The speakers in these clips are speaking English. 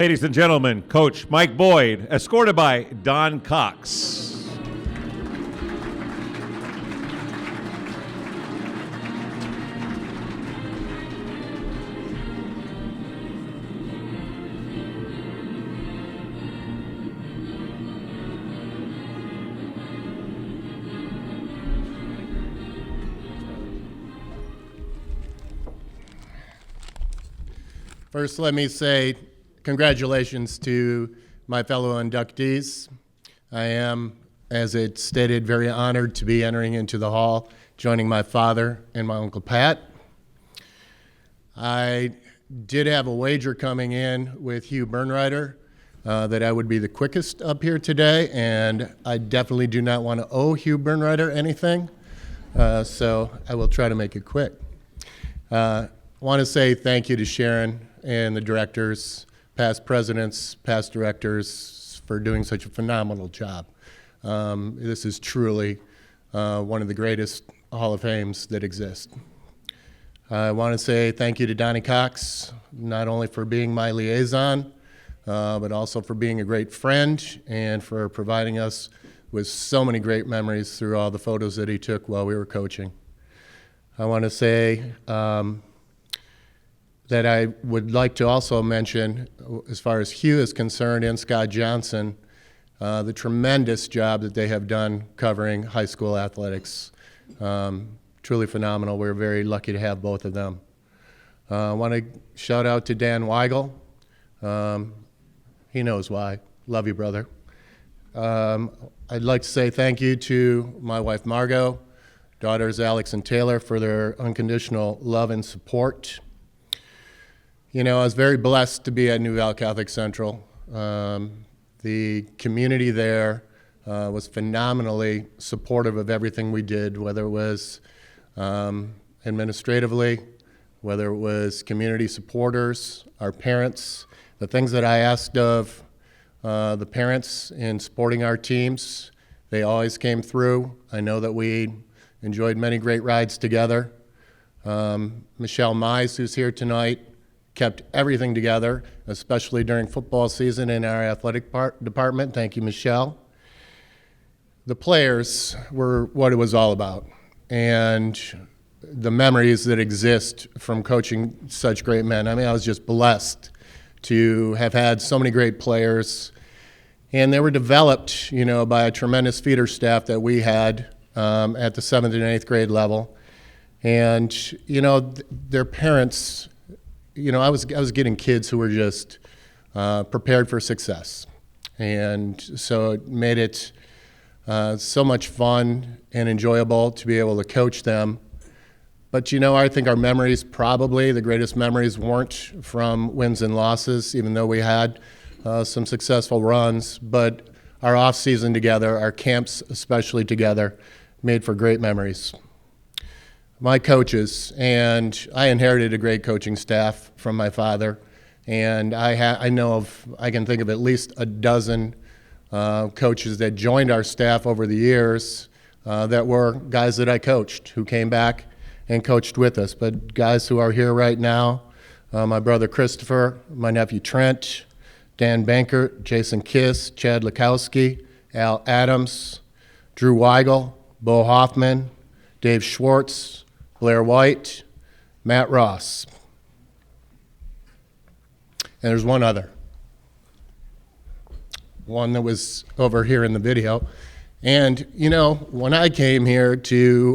ladies and gentlemen, Coach Mike Boyd, escorted by Don Cox. First, let me say congratulations to my fellow inductees. I am, as it stated, very honored to be entering into the hall, joining my father and my Uncle Pat. I did have a wager coming in with Hugh Burnrider that I would be the quickest up here today, and I definitely do not want to owe Hugh Burnrider anything, so I will try to make it quick. I want to say thank you to Sharon and the directors, past presidents, past directors, for doing such a phenomenal job. This is truly one of the greatest Hall of Fames that exist. I want to say thank you to Donnie Cox, not only for being my liaison, but also for being a great friend and for providing us with so many great memories through all the photos that he took while we were coaching. I want to say that I would like to also mention, as far as Hugh is concerned and Scott Johnson, the tremendous job that they have done covering high school athletics. Truly phenomenal. We're very lucky to have both of them. I want to shout out to Dan Weigel. He knows why. Love you, brother. I'd like to say thank you to my wife, Margot, daughters Alex and Taylor, for their unconditional love and support. You know, I was very blessed to be at New Valley Catholic Central. The community there was phenomenally supportive of everything we did, whether it was administratively, whether it was community supporters, our parents. The things that I asked of the parents in supporting our teams, they always came through. I know that we enjoyed many great rides together. Michelle Mize, who's here tonight, kept everything together, especially during football season in our athletic department. Thank you, Michelle. The players were what it was all about, and the memories that exist from coaching such great men. I mean, I was just blessed to have had so many great players, and they were developed, you know, by a tremendous feeder staff that we had at the 7th and 8th grade level. And, you know, their parents, you know, I was getting kids who were just prepared for success. And so it made it so much fun and enjoyable to be able to coach them. But, you know, I think our memories, probably the greatest memories, weren't from wins and losses, even though we had some successful runs. But our off season together, our camps especially together, made for great memories. My coaches, and I inherited a great coaching staff from my father, and I can think of at least a dozen coaches that joined our staff over the years that were guys that I coached, who came back and coached with us. But guys who are here right now, my brother Christopher, my nephew Trent, Dan Bankert, Jason Kiss, Chad Lukowski, Al Adams, Drew Weigel, Bo Hoffman, Dave Schwartz, Blair White, Matt Ross. And there's one other. One that was over here in the video. And, you know, when I came here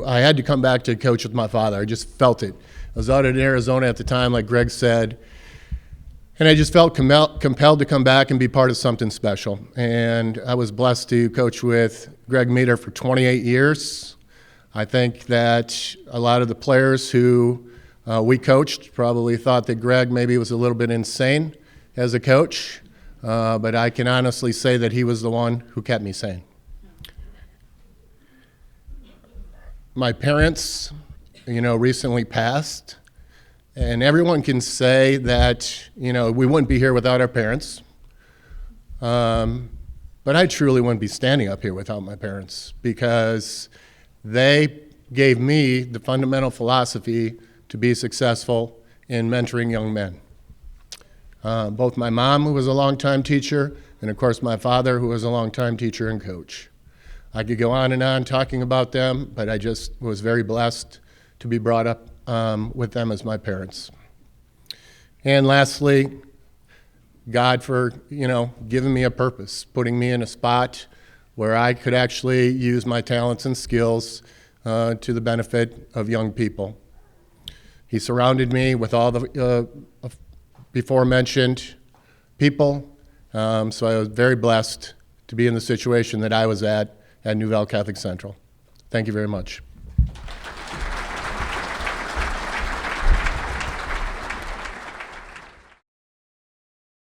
I had to come back to coach with my father. I just felt it. I was out in Arizona at the time, like Greg said, and I just felt compelled to come back and be part of something special. And I was blessed to coach with Greg Meter for 28 years. I think that a lot of the players who we coached probably thought that Greg maybe was a little bit insane as a coach, but I can honestly say that he was the one who kept me sane. My parents, you know, recently passed, and everyone can say that, you know, we wouldn't be here without our parents, but I truly wouldn't be standing up here without my parents, because they gave me the fundamental philosophy to be successful in mentoring young men. both my mom, who was a longtime teacher, and of course my father, who was a longtime teacher and coach. I could go on and on talking about them, but I just was very blessed to be brought up with them as my parents. And lastly, God for, giving me a purpose, putting me in a spot where I could actually use my talents and skills to the benefit of young people. He surrounded me with all the before mentioned people, so I was very blessed to be in the situation that I was at New Valley Catholic Central. Thank you very much.